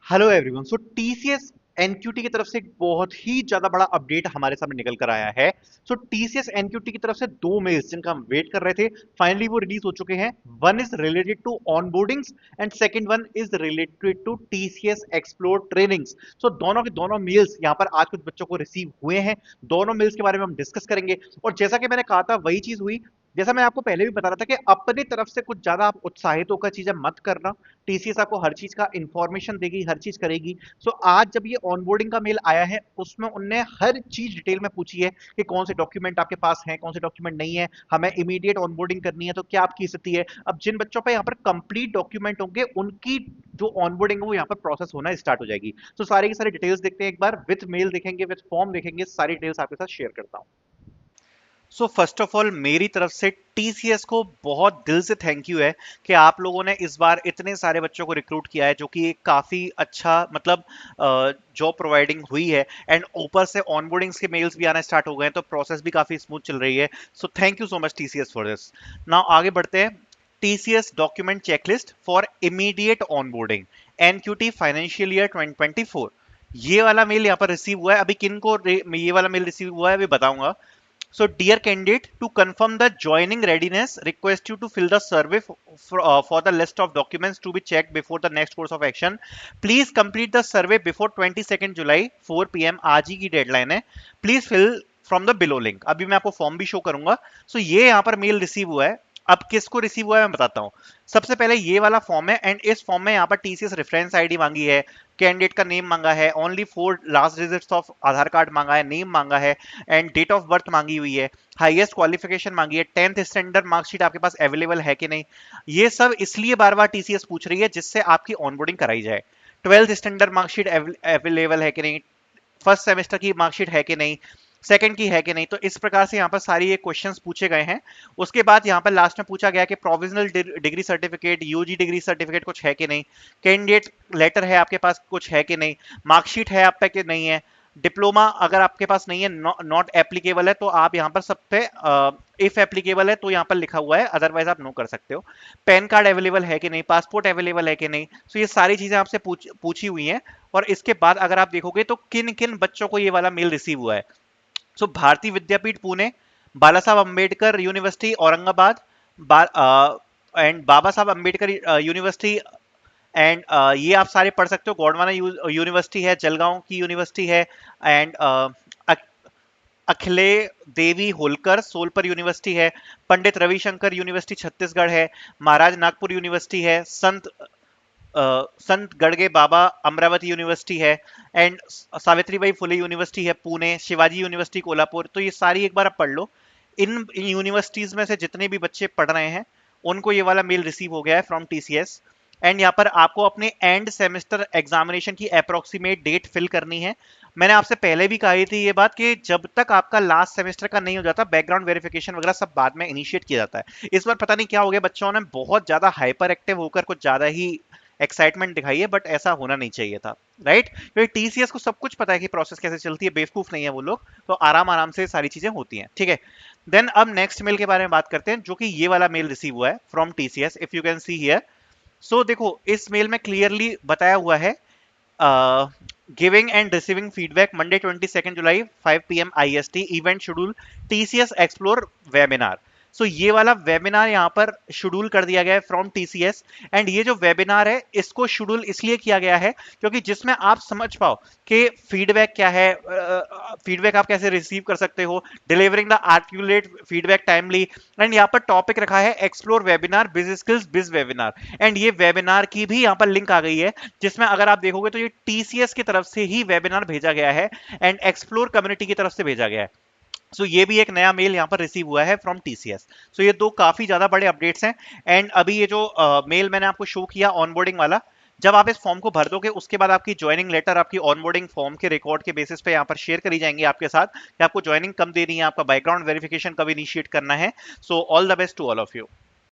Hello everyone. So TCS NQT की तरफ से एक बहुत ही ज्यादा बड़ा अपडेट हमारे सामने निकल कर आया है। सो टीसीएस एनक्यूटी की तरफ से दो मेल्स जिनका हम वेट कर रहे थे, फाइनली वो रिलीज हो चुके हैं। One is related to onboardings and second one is related to TCS explore trainings. So दोनों के दोनों मेल्स यहाँ पर आज कुछ बच्चों को रिसीव हुए हैं। दोनों मेल्स के बारे में हम डिस्कस करेंगे। और जैसा कि मैंने कहा था वही चीज हुई, जैसा मैं आपको पहले भी बता रहा था कि अपनी तरफ से कुछ ज्यादा आप उत्साहित होकर चीजें मत करना। टीसीएस आपको हर चीज का इंफॉर्मेशन देगी, हर चीज करेगी। सो आज जब ये ऑनबोर्डिंग का मेल आया है उसमें उनने हर चीज डिटेल में पूछी है कि कौन से डॉक्यूमेंट आपके पास हैं, कौन से डॉक्यूमेंट नहीं है, हमें इमीडिएट ऑनबोर्डिंग करनी है तो क्या आपकी स्थिति है। अब जिन बच्चों पे यहाँ पर कंप्लीट डॉक्यूमेंट होंगे उनकी जो ऑनबोर्डिंग है वो यहाँ पर प्रोसेस होना स्टार्ट हो जाएगी। तो सारी की सारी डिटेल्स देखते हैं एक बार, विथ मेल देखेंगे, विथ फॉर्म देखेंगे, सारी डिटेल्स आपके साथ शेयर करता हूँ। सो फर्स्ट ऑफ ऑल मेरी तरफ से टीसीएस को बहुत दिल से थैंक यू है कि आप लोगों ने इस बार इतने सारे बच्चों को रिक्रूट किया है, जो कि एक काफी अच्छा मतलब जॉब प्रोवाइडिंग हुई है। एंड ऊपर से ऑनबोर्डिंग्स के मेल्स भी आना स्टार्ट हो गए हैं, तो प्रोसेस भी काफी स्मूथ चल रही है। So thank you so much TCS for this. Now आगे बढ़ते हैं। TCS document checklist for immediate onboarding NQT financial year 2024, ये वाला मेल यहाँ पर रिसीव हुआ है। अभी किन को ये वाला मेल रिसीव हुआ है अभी बताऊंगा। So, dear candidate, to confirm the joining readiness, request you to fill the survey for the list of documents to be checked before the next course of action. Please complete the survey before 22nd July 4 p.m. आज ही की deadline है। Please fill from the below link। अभी मैं आपको form भी show करूंगा। सो ये यहाँ पर मेल रिसीव हुआ है। अब किसको रिसीव हुआ है मैं बताता हूँ। सबसे पहले ये वाला फॉर्म है, एंड इस फॉर्म में यहाँ पर टीसीएस रेफरेंस आईडी मांगी है, कैंडिडेट का नेम मांगा है, only 4 last digits of Aadhaar card मांगा है, नेम मांगा है, एंड डेट ऑफ बर्थ मांगी हुई है, हाईएस्ट क्वालिफिकेशन मांगी है, 10th स्टैंडर्ड मार्कशीट आपके पास अवेलेबल है कि नहीं। ये सब इसलिए बार बार टीसीएस पूछ रही है जिससे आपकी ऑनबोर्डिंग कराई जाए। 12th स्टैंडर्ड मार्कशीट अवेलेबल है कि नहीं, फर्स्ट सेमेस्टर की मार्कशीट है कि नहीं, सेकंड की है कि नहीं। तो इस प्रकार से यहाँ पर सारी ये क्वेश्चंस पूछे गए हैं। उसके बाद यहाँ पर लास्ट में पूछा गया कि provisional degree certificate, UG degree certificate कुछ है कि नहीं, कैंडिडेट लेटर है आपके पास कुछ है कि नहीं, मार्कशीट है आप पे कि नहीं है, डिप्लोमा अगर आपके पास नहीं है नॉट एप्लीकेबल है, तो आप यहाँ पर सब पे इफ एप्लीकेबल है तो यहाँ पर लिखा हुआ है, अदरवाइज आप नो कर सकते हो। पैन कार्ड अवेलेबल है कि नहीं, पासपोर्ट अवेलेबल है कि नहीं। सो ये सारी चीजें आपसे पूछी हुई हैं। और इसके बाद अगर आप देखोगे तो किन किन बच्चों को ये वाला मेल रिसीव हुआ है। सो भारतीय विद्यापीठ पुणे, बाला साहब अंबेडकर यूनिवर्सिटी औरंगाबाद, एंड बाबा साहब अंबेडकर यूनिवर्सिटी, एंड ये आप सारे पढ़ सकते हो। गोंडवाना यूनिवर्सिटी है, जलगांव की यूनिवर्सिटी है, and अखिले Devi Holkar Solapur university है, पंडित रविशंकर यूनिवर्सिटी छत्तीसगढ़ है, महाराज नागपुर यूनिवर्सिटी है, संत गड़गे बाबा अमरावती यूनिवर्सिटी है, एंड सावित्रीबाई फुले यूनिवर्सिटी है पुणे, शिवाजी यूनिवर्सिटी कोल्हापुर। तो ये सारी एक बार आप पढ़ लो। इन यूनिवर्सिटीज में से जितने भी बच्चे पढ़ रहे हैं उनको ये वाला मेल रिसीव हो गया है फ्रॉम टीसीएस। एंड यहाँ पर आपको अपने एंड सेमेस्टर एग्जामिनेशन की अप्रोक्सीमेट डेट फिल करनी है। मैंने आपसे पहले भी कही थी ये बात कि जब तक आपका लास्ट सेमेस्टर का नहीं हो जाता, बैकग्राउंड वेरिफिकेशन वगैरह सब बाद में इनिशिएट किया जाता है। इस बार पता नहीं क्या हो गया, बच्चों ने बहुत ज्यादा हाइपर एक्टिव होकर कुछ ज्यादा ही एक्साइटमेंट दिखाई है, बट ऐसा होना नहीं चाहिए था। राइट, क्योंकि टीसीएस को सब कुछ पता है कि प्रोसेस कैसे चलती है, बेवकूफ नहीं है वो लोग। तो आराम आराम से सारी चीजें होती हैं, ठीक है। देन अब नेक्स्ट मेल के बारे में बात करते हैं, जो कि ये वाला मेल रिसीव हुआ है from TCS. If you can see here, so देखो इस मेल में क्लियरली बताया हुआ है, giving and receiving feedback Monday 22 July 5 PM IST, event schedule TCS explore webinar. So ये वाला वेबिनार यहाँ पर शेड्यूल कर दिया गया है फ्रॉम TCS। एंड ये जो वेबिनार है इसको शेड्यूल इसलिए किया गया है क्योंकि जिसमें आप समझ पाओ कि फीडबैक क्या है, फीडबैक आप कैसे रिसीव कर सकते हो, delivering the articulate feedback timely. And यहाँ पर टॉपिक रखा है एक्सप्लोर वेबिनार बिज स्किल्स बिज वेबिनार। एंड ये वेबिनार की भी यहाँ पर लिंक आ गई है, जिसमें अगर आप देखोगे तो ये टीसीएस की तरफ से ही वेबिनार भेजा गया है एंड एक्सप्लोर कम्युनिटी की तरफ से भेजा गया है। सो ये भी एक नया मेल यहाँ पर रिसीव हुआ है फ्रॉम टीसीएस। सो ये दो काफी ज्यादा बड़े अपडेट्स हैं। एंड अभी ये जो मेल मैंने आपको शो किया ऑनबोर्डिंग वाला, जब आप इस फॉर्म को भर दोगे उसके बाद आपकी ज्वाइनिंग लेटर आपकी ऑनबोर्डिंग फॉर्म के रिकॉर्ड के बेसिस पे यहाँ पर शेयर करी जाएंगी आपके साथ कि आपको ज्वाइनिंग कब देनी है, आपका बैकग्राउंड वेरिफिकेशन कब इनिशिएट करना है। So all the best to all of you.